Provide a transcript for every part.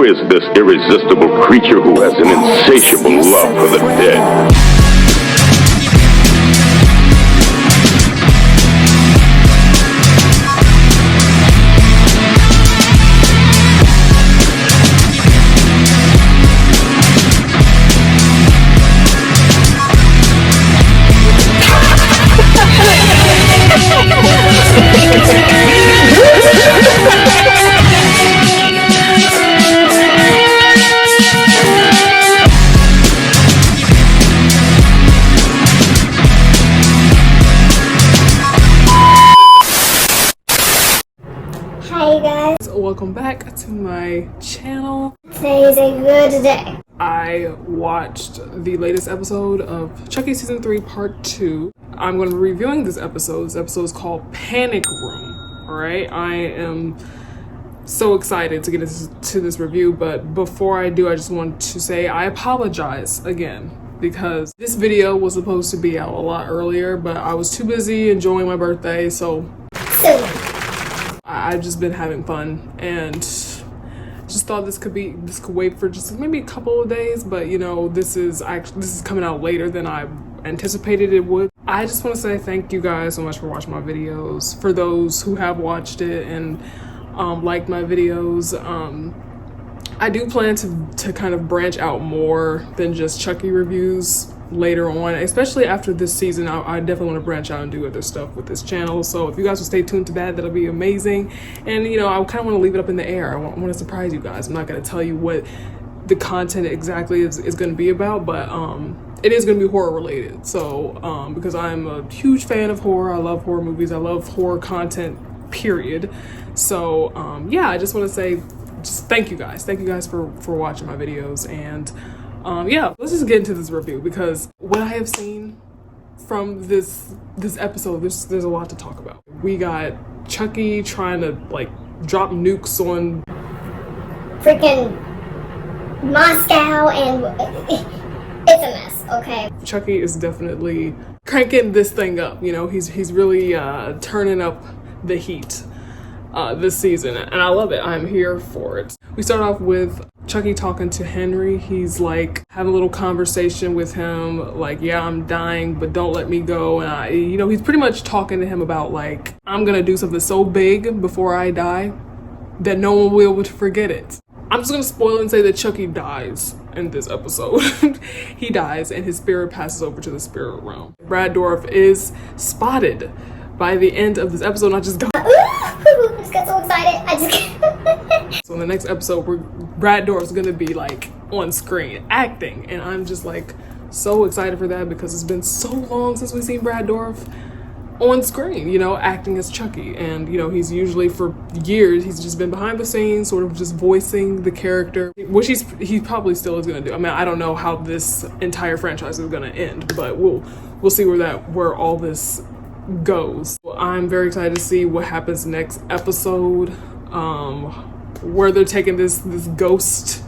Who is this irresistible creature who has an insatiable love for the dead? Hi guys, welcome back to my channel. Today is a good day. I watched the latest episode of Chucky season 3 part 2. I'm going to be reviewing this episode. This episode is called Panic Room. Alright, I am so excited to get into this review, but before I do, I just want to say I apologize again because this video was supposed to be out a lot earlier, but I was too busy enjoying my birthday, so I've just been having fun and just thought this could wait for just maybe a couple of days, but you know, this is coming out later than I anticipated it would. I just want to say thank you guys so much for watching my videos. For those who have watched it and liked my videos, I do plan to kind of branch out more than just Chucky reviews later on, especially after this season. I definitely want to branch out and do other stuff with this channel, so if you guys will stay tuned to that, that'll be amazing. And you know, I kind of want to leave it up in the air. I want to surprise you guys. I'm not going to tell you what the content exactly is going to be about, but it is going to be horror related, so because I'm a huge fan of horror. I love horror movies, I love horror content, period. So yeah, I just want to say just thank you guys for watching my videos. And yeah, let's just get into this review, because what I have seen from this episode, there's a lot to talk about. We got Chucky trying to like drop nukes on freaking Moscow, and it's a mess, okay? Chucky is definitely cranking this thing up, you know, he's really turning up the heat this season, and I love it. I'm here for it. We start off with Chucky talking to Henry. He's like having a little conversation with him, like, yeah, I'm dying, but don't let me go. And you know, he's pretty much talking to him about like, I'm gonna do something so big before I die that no one will be able to forget it. I'm just gonna spoil and say that Chucky dies in this episode. He dies and his spirit passes over to the spirit realm. Brad Dourif is spotted by the end of this episode. I just got so excited. So in the next episode, Brad Dourif's gonna be like on screen acting, and I'm just like so excited for that, because it's been so long since we've seen Brad Dourif on screen, you know, acting as Chucky. And you know, he's usually, for years, he's just been behind the scenes, sort of just voicing the character, which he probably still is gonna do. I mean, I don't know how this entire franchise is gonna end, but we'll see where all this goes. I'm very excited to see what happens next episode, where they're taking this ghost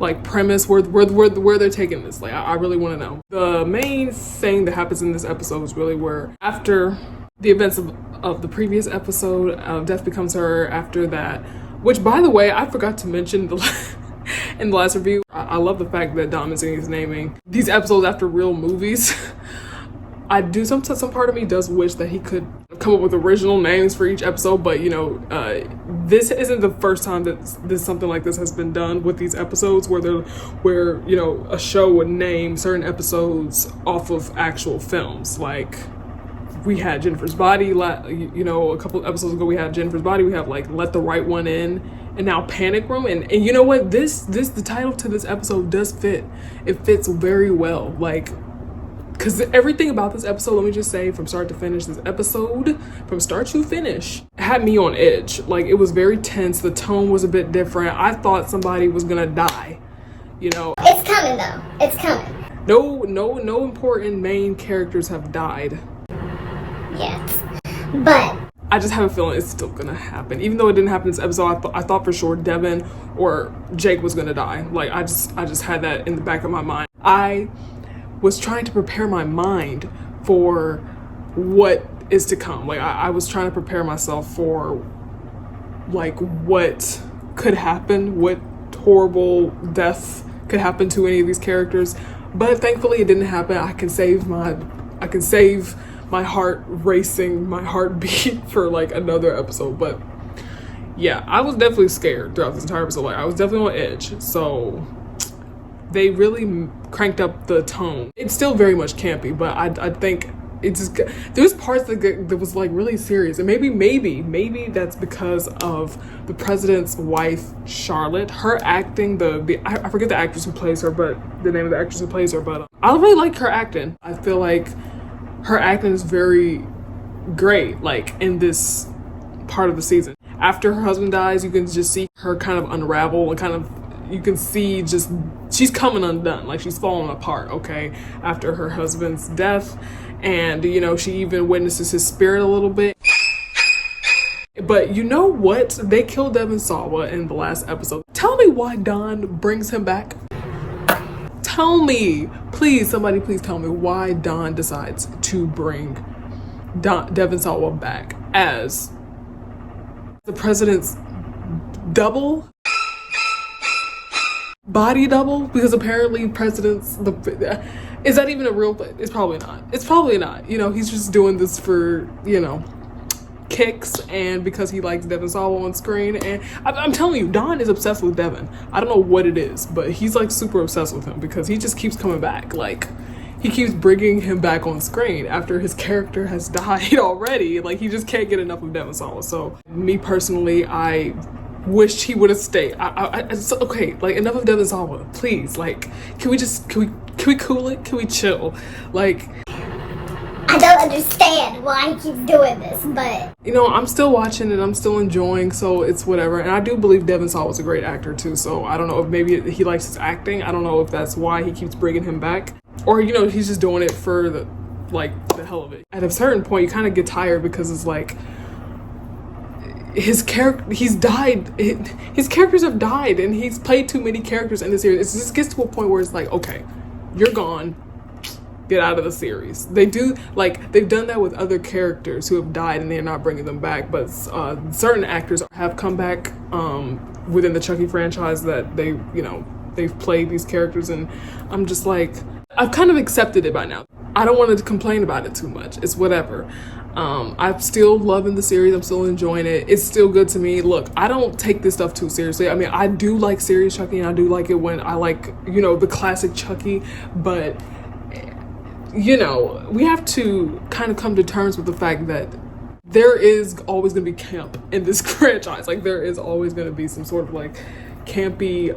like premise, where they're taking this. Like, I really want to know. The main thing that happens in this episode is really where, after the events of the previous episode, Death Becomes Her, after that, which, by the way, I forgot to mention in the last review, I love the fact that Dom is naming these episodes after real movies. I do, some part of me does wish that he could come up with original names for each episode, but you know, this isn't the first time that something like this has been done with these episodes, where you know, a show would name certain episodes off of actual films. Like, we had Jennifer's Body, you know, a couple episodes ago we had Jennifer's Body. We have like Let the Right One In, and now Panic Room. And you know what, the title to this episode does fit. It fits very well, like, because everything about this episode, let me just say, from start to finish, this episode, from start to finish, had me on edge. Like, it was very tense. The tone was a bit different. I thought somebody was gonna die, you know. It's coming though. It's coming. No important main characters have died. Yes, but I just have a feeling it's still gonna happen. Even though it didn't happen in this episode, I thought for sure Devin or Jake was gonna die. Like, I just had that in the back of my mind. I was trying to prepare my mind for what is to come. Like, I was trying to prepare myself for like what could happen, what horrible death could happen to any of these characters. But thankfully it didn't happen. I can save my heart racing, my heartbeat for like another episode. But yeah, I was definitely scared throughout this entire episode. Like, I was definitely on edge. So they really cranked up the tone. It's still very much campy, but I think it just, there's parts that was like really serious. And maybe that's because of the president's wife, Charlotte. Her acting, I forget the actress who plays her, but the name of the actress who plays her, but I really like her acting. I feel like her acting is very great, like in this part of the season. After her husband dies, you can just see her kind of unravel and kind of, you can see just, she's coming undone, like she's falling apart, okay, after her husband's death. And, you know, she even witnesses his spirit a little bit. But you know what? They killed Devon Sawa in the last episode. Tell me why Don brings him back. Tell me, please, somebody please tell me why Don decides to bring Devon Sawa back as the president's double? Body double? Because apparently presidents, is that even a real thing? It's probably not. You know, he's just doing this for, you know, kicks and because he likes Devon Sawa on screen. And I'm telling you, Don is obsessed with Devon. I don't know what it is, but he's like super obsessed with him because he just keeps coming back. Like, he keeps bringing him back on screen after his character has died already. Like, he just can't get enough of Devon Sawa. So me personally, I wished he would have stayed. So, okay, like, enough of Devon Sawa, please. Like, can we cool it? Can we chill? Like, I don't understand why he keeps doing this, but you know, I'm still watching and I'm still enjoying, so it's whatever. And I do believe Devon Sawa was a great actor too, so I don't know if maybe he likes his acting. I don't know if that's why he keeps bringing him back, or you know, he's just doing it for the hell of it. At a certain point, you kind of get tired because it's like his characters have died, and he's played too many characters in the series. It just gets to a point where it's like, okay, you're gone. Get out of the series. They've done that with other characters who have died and they're not bringing them back, but certain actors have come back within the Chucky franchise that they've played these characters, and I'm just like, I've kind of accepted it by now. I don't want to complain about it too much. It's whatever. I'm still loving the series. I'm still enjoying it. It's still good to me. Look, I don't take this stuff too seriously. I mean, I do like serious Chucky, and I do like it when I like, you know, the classic Chucky, but you know, we have to kind of come to terms with the fact that there is always going to be camp in this franchise. Like, there is always going to be some sort of like campy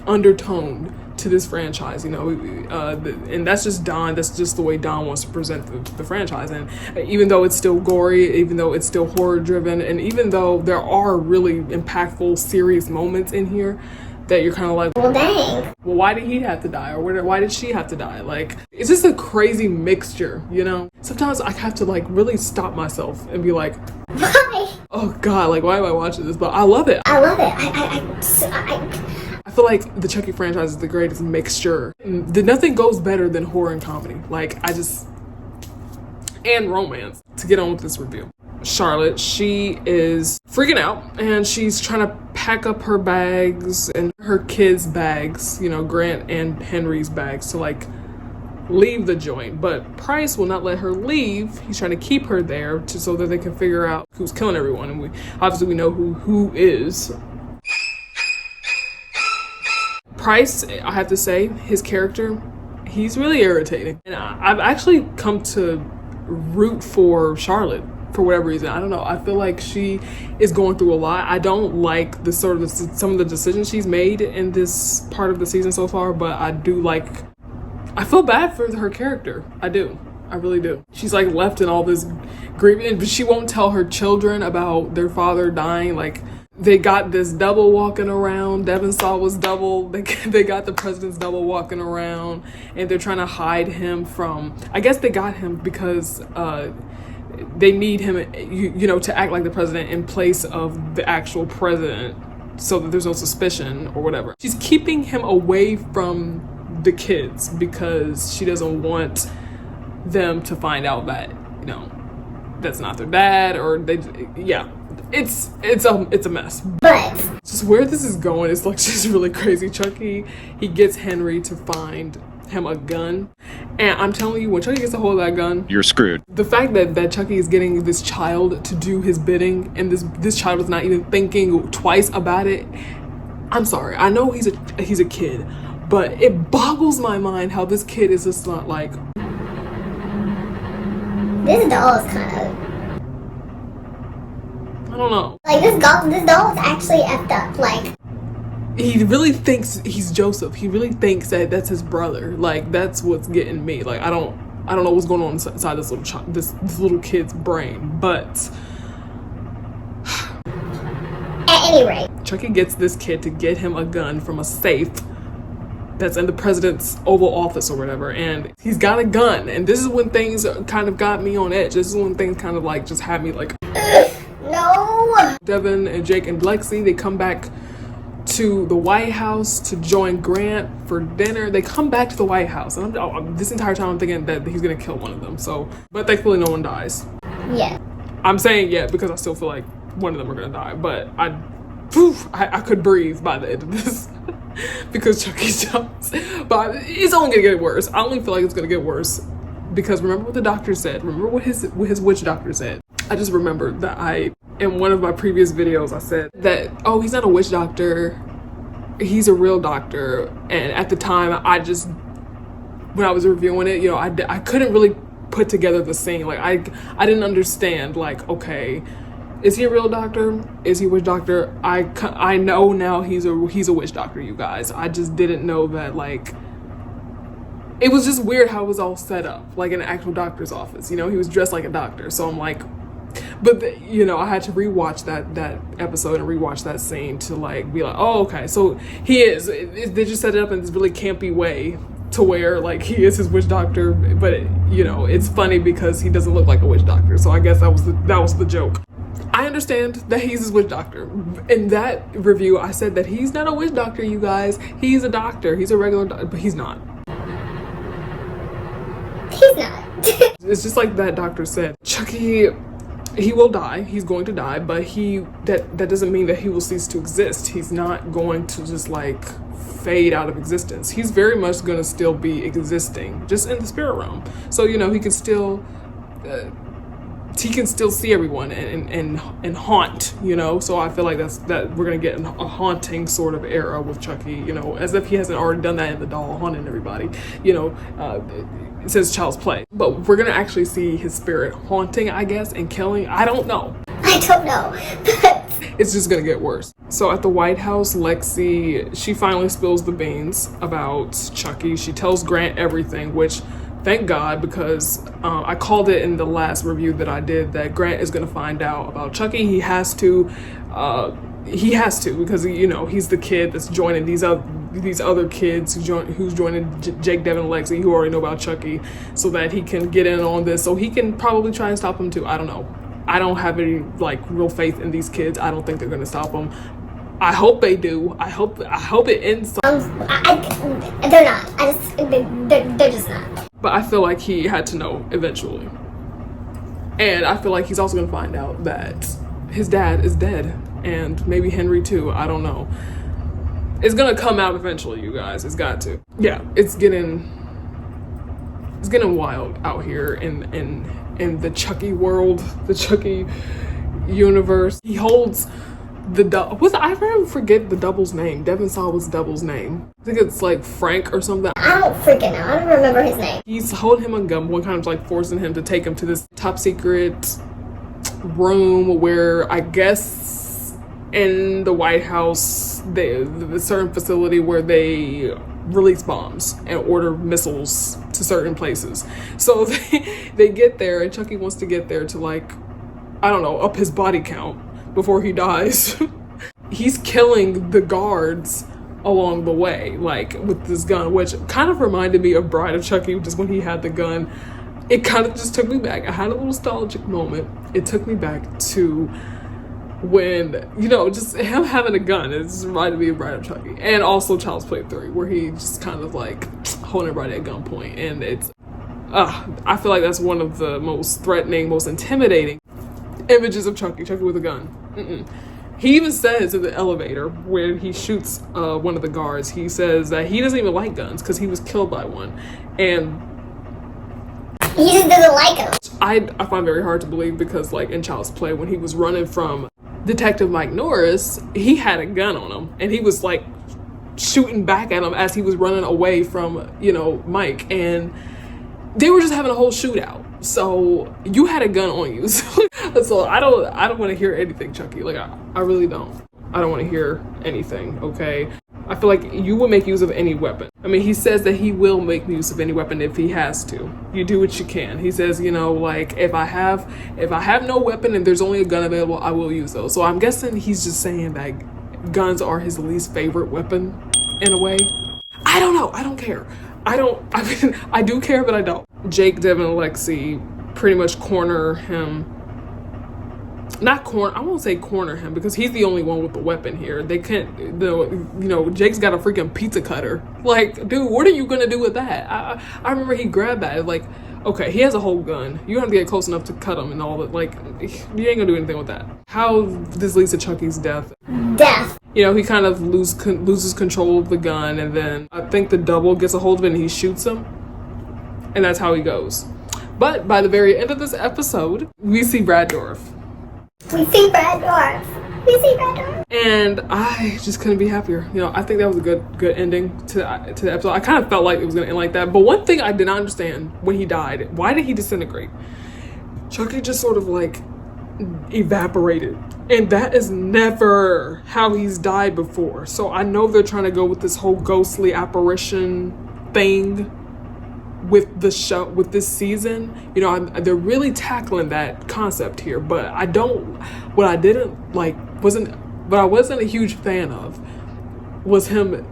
undertone to this franchise, you know, and that's just Don. That's just the way Don wants to present the franchise. And even though it's still gory, even though it's still horror driven, and even though there are really impactful, serious moments in here that you're kind of like, well, dang. Well, why did he have to die? Or why did she have to die? Like, it's just a crazy mixture, you know? Sometimes I have to like really stop myself and be like, Why? oh God, like, why am I watching this? But I love it. I love it. I feel like the Chucky franchise is the greatest mixture. Nothing goes better than horror and comedy. Like, and romance. To get on with this review. Charlotte, she is freaking out and she's trying to pack up her bags and her kids' bags, you know, Grant and Henry's bags, to like leave the joint. But Price will not let her leave. He's trying to keep her there so that they can figure out who's killing everyone. And we know who is. Price, I have to say, his character, he's really irritating. And I've actually come to root for Charlotte for whatever reason. I don't know. I feel like she is going through a lot. I don't like some of the decisions she's made in this part of the season so far, but I feel bad for her character. I do. I really do. She's like left in all this grief, but she won't tell her children about their father dying. Like, they got this double walking around. Devon Sawa's double. They got the president's double walking around, and they're trying to hide him from. I guess they got him because they need him, you know, to act like the president in place of the actual president, so that there's no suspicion or whatever. She's keeping him away from the kids because she doesn't want them to find out that, you know, that's not their dad, or it's a mess. But Just where this is going is like just really crazy. Chucky, he gets Henry to find him a gun, and I'm telling you, when Chucky gets a hold of that gun, You're screwed. the fact that Chucky is getting this child to do his bidding, and this child is not even thinking twice about it. I'm sorry, I know he's a kid, but it boggles my mind how this kid is just not like, this doll is kind of I don't know. like this doll is actually effed up. Like, He really thinks he's Joseph. He really thinks that that's his brother. Like, that's what's getting me. Like, I don't know what's going on inside this little kid's brain. But at any rate, Chucky gets this kid to get him a gun from a safe that's in the president's Oval Office or whatever, and he's got a gun. And this is when things kind of got me on edge. This is when things kind of like just had me like, no. Devin and Jake and Lexi, they come back to the White House to join Grant for dinner. They come back to the White House, and this entire time I'm thinking that he's gonna kill one of them. So, but thankfully no one dies. Yeah. I'm saying yeah because I still feel like one of them are gonna die, but I could breathe by the end of this because Chucky jumps. But it's only gonna get worse. I only feel like it's gonna get worse because remember what the doctor said. Remember what his witch doctor said. I just remembered that in one of my previous videos, I said that, oh, he's not a witch doctor, he's a real doctor. And at the time, when I was reviewing it, you know, I couldn't really put together the scene. Like, I didn't understand, like, okay, is he a real doctor? Is he a witch doctor? I know now he's a witch doctor, you guys. I just didn't know that, like, it was just weird how it was all set up, like in an actual doctor's office. You know, he was dressed like a doctor. So I'm like, but you know, I had to rewatch that episode and rewatch that scene to like be like, oh, okay, so he is. They just set it up in this really campy way to where like he is his witch doctor, but you know, it's funny because he doesn't look like a witch doctor. So I guess that was the joke. I understand that he's his witch doctor. In that review, I said that he's not a witch doctor, you guys. He's a doctor. He's a regular doctor, but he's not. He's not. It's just like that doctor said. Chucky, he will die. He's going to die, but that doesn't mean that he will cease to exist. He's not going to just like fade out of existence. He's very much going to still be existing, just in the spirit realm. So you know, he can still see everyone and haunt. You know, so I feel like that we're gonna get a haunting sort of era with Chucky. You know, as if he hasn't already done that in the doll, haunting everybody. You know. It says child's play, but we're gonna actually see his spirit haunting, I guess, and killing. I don't know. I don't know. It's just gonna get worse. So at the White House, Lexi, she finally spills the beans about Chucky. She tells Grant everything, which thank God, because I called it in the last review that I did that Grant is gonna find out about Chucky. He has to because you know he's the kid that's joining these other kids who's joining Jake, Devin, and Lexi, who already know about Chucky, so that he can get in on this, so he can probably try and stop him too. I don't know. I don't have any like real faith in these kids. I don't think they're gonna stop him. I hope they do. I hope it ends. They're not. They're just not. But I feel like he had to know eventually, and I feel like he's also gonna find out that his dad is dead, and maybe Henry too. I don't know. It's gonna come out eventually, you guys. It's got to. Yeah, it's getting wild out here in the Chucky world, the Chucky universe. He holds I forget the double's name. Devin saw was double's name. I think it's like Frank or something. I don't freaking know. I don't remember his name. He's holding him on gunpoint, kind of like forcing him to take him to this top secret room where I guess in the White House, the certain facility where they release bombs and order missiles to certain places. So they get there, and Chucky wants to get there to like, I don't know, up his body count before he dies. He's killing the guards along the way, like with this gun, which kind of reminded me of Bride of Chucky, just when he had the gun. It kind of just took me back. I had a little nostalgic moment. It took me back to when, you know, just him having a gun. It just reminded me of Bride of Chucky. And also Child's Play 3, where he just kind of like holding everybody at gunpoint. And it's, I feel like that's one of the most threatening, most intimidating images of Chucky with a gun. He even says in the elevator when he shoots one of the guards, he says that he doesn't even like guns because he was killed by one. And he just doesn't like them. I find very hard to believe because, like, in Child's Play, when he was running from Detective Mike Norris, he had a gun on him and he was like shooting back at him as he was running away from, you know, Mike, and they were just having a whole shootout. So you had a gun on you. So I don't want to hear anything, Chucky. Like, I really don't. I don't want to hear anything, okay? I feel like you would make use of any weapon. I mean, he says that he will make use of any weapon if he has to. You do what you can. He says, you know, like, if I have no weapon and there's only a gun available, I will use those. So I'm guessing he's just saying that guns are his least favorite weapon in a way. I don't know. I don't care. I mean, I do care, but I don't. Jake, Devin, and Lexi pretty much corner him. I won't say corner him because he's the only one with the weapon here. They can't, you know, Jake's got a freaking pizza cutter. Like, dude, what are you gonna do with that? I remember he grabbed that. Like, okay, he has a whole gun. You don't have to get close enough to cut him and all that. Like, you ain't gonna do anything with that. How this leads to Chucky's death. You know, he kind of loses control of the gun, and then I think the double gets a hold of it and he shoots him. And that's how he goes. But by the very end of this episode, we see Brad Dourif. And I just couldn't be happier. You know, I think that was a good ending to the episode. I kind of felt like it was going to end like that. But one thing I did not understand when he died, why did he disintegrate? Chucky just sort of like evaporated. And that is never how he's died before. So I know they're trying to go with this whole ghostly apparition thing with the show, with this season. You know, they're really tackling that concept here, but what I wasn't a huge fan of was him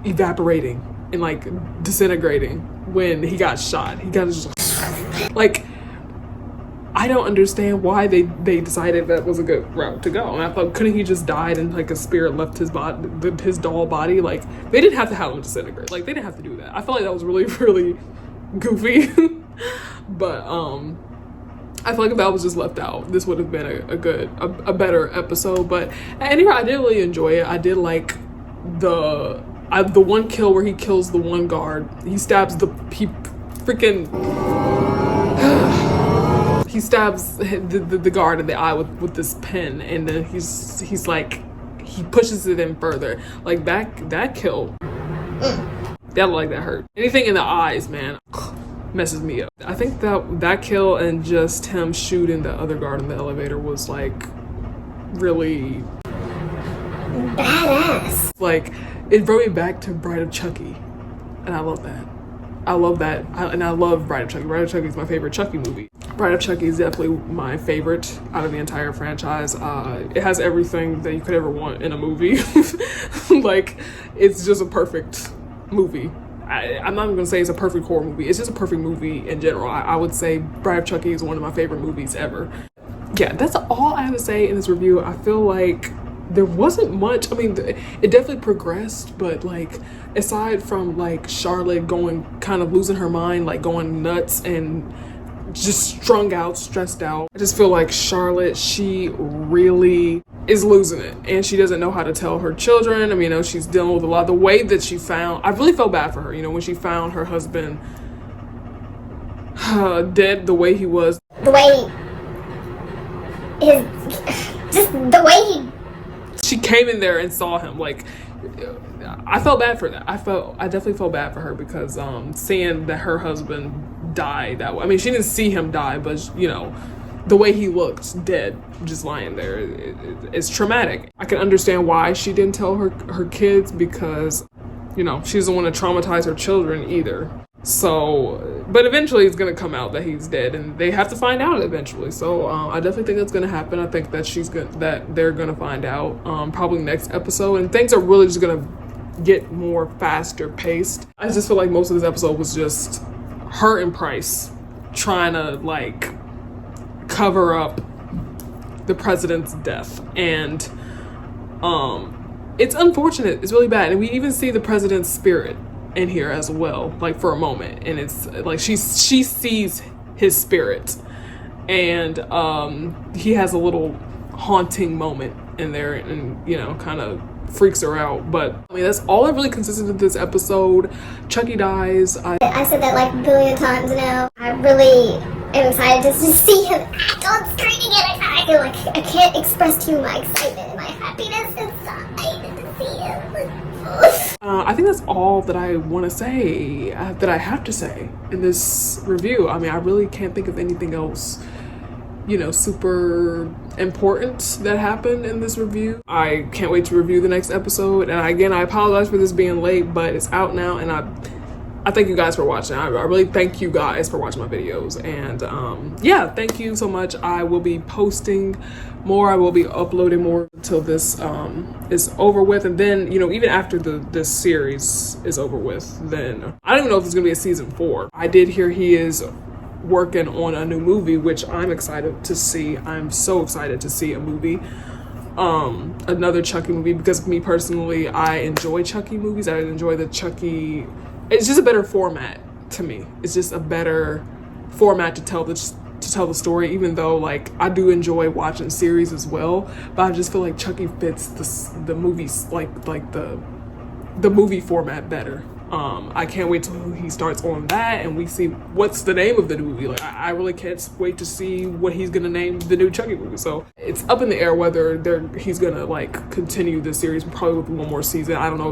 evaporating and like disintegrating when he got shot. He got just like, I don't understand why they decided that was a good route to go. And I thought, couldn't he just died and like a spirit left his body, his doll body? Like, they didn't have to have him disintegrate. Like, they didn't have to do that. I felt like that was really, really goofy. But I feel like if that was just left out, this would have been a better episode. But anyway, I did really enjoy it. I did like the one kill where he kills the one guard. He stabs the guard in the eye with this pen, and then he's like, he pushes it in further. Like, that kill, that hurt. Anything in the eyes, man, messes me up. I think that kill and just him shooting the other guard in the elevator was like really badass. Like, it brought me back to Bride of Chucky, and I love that. I love that, and I love Bride of Chucky. Bride of Chucky is my favorite Chucky movie. Bride of Chucky is definitely my favorite out of the entire franchise. It has everything that you could ever want in a movie. Like, it's just a perfect movie. I'm not even gonna say it's a perfect horror movie. It's just a perfect movie in general. I would say Bride of Chucky is one of my favorite movies ever. Yeah, that's all I have to say in this review. I feel like there wasn't much. I mean, it definitely progressed, but like, aside from like Charlotte kind of losing her mind, like going nuts and just strung out, stressed out, I just feel like Charlotte, she really is losing it, and she doesn't know how to tell her children. I mean, you know, she's dealing with a lot. The way that she found, I really felt bad for her, you know, when she found her husband dead the way he was. She came in there and saw him. Like, I felt bad for that. I definitely felt bad for her because seeing that her husband died that way. I mean, she didn't see him die, but you know, the way he looked dead, just lying there, it's traumatic. I can understand why she didn't tell her kids, because, you know, she doesn't want to traumatize her children either. So, but eventually it's gonna come out that he's dead, and they have to find out eventually. So I definitely think that's gonna happen. I think that they're gonna find out probably next episode, and things are really just gonna get more faster paced. I just feel like most of this episode was just her and Price trying to like cover up the president's death, and it's unfortunate. It's really bad, and we even see the president's spirit in here as well, like for a moment, and it's like she sees his spirit, and he has a little haunting moment in there, and you know, kind of freaks her out. But I mean, that's all that really consisted of this episode. Chucky dies. I said that like a billion times now. I really am excited to see him act on screen again. I can't express to you my excitement and my happiness inside to see him. I think that's all that I want to say, that I have to say in this review. I mean, I really can't think of anything else, you know, super important that happened in this review. I can't wait to review the next episode. And again, I apologize for this being late, but it's out now, and I thank you guys for watching. I really thank you guys for watching my videos. And yeah, thank you so much. I will be posting more. I will be uploading more until this is over with. And then, you know, even after this series is over with, then I don't even know if it's gonna be a season 4. I did hear he is working on a new movie, which I'm excited to see. I'm so excited to see a movie, another Chucky movie, because me personally, I enjoy Chucky movies. I enjoy the Chucky. It's just a better format to me. It's just a better format to tell the story, even though like I do enjoy watching series as well, but I just feel like Chucky fits the movies, like the movie format better. I can't wait till he starts on that and we see what's the name of the movie. Like I really can't wait to see what he's gonna name the new Chucky movie. So it's up in the air whether he's gonna like continue the series, probably with one more season. I don't know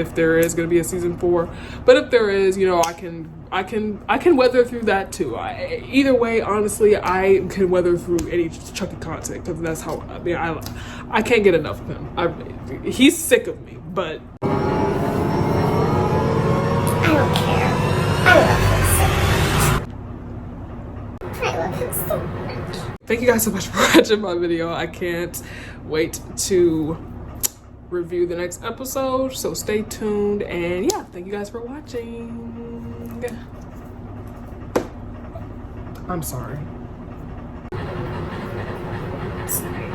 if there is gonna be a season 4, but if there is, you know, I can weather through that too. Either way, honestly, I can weather through any Chucky content, because that's how I mean, I can't get enough of him. He's sick of me, but I don't care. I love him so much. thank you guys so much for watching my video. I can't wait to review the next episode, so stay tuned. And yeah, thank you guys for watching. I'm sorry. Sorry.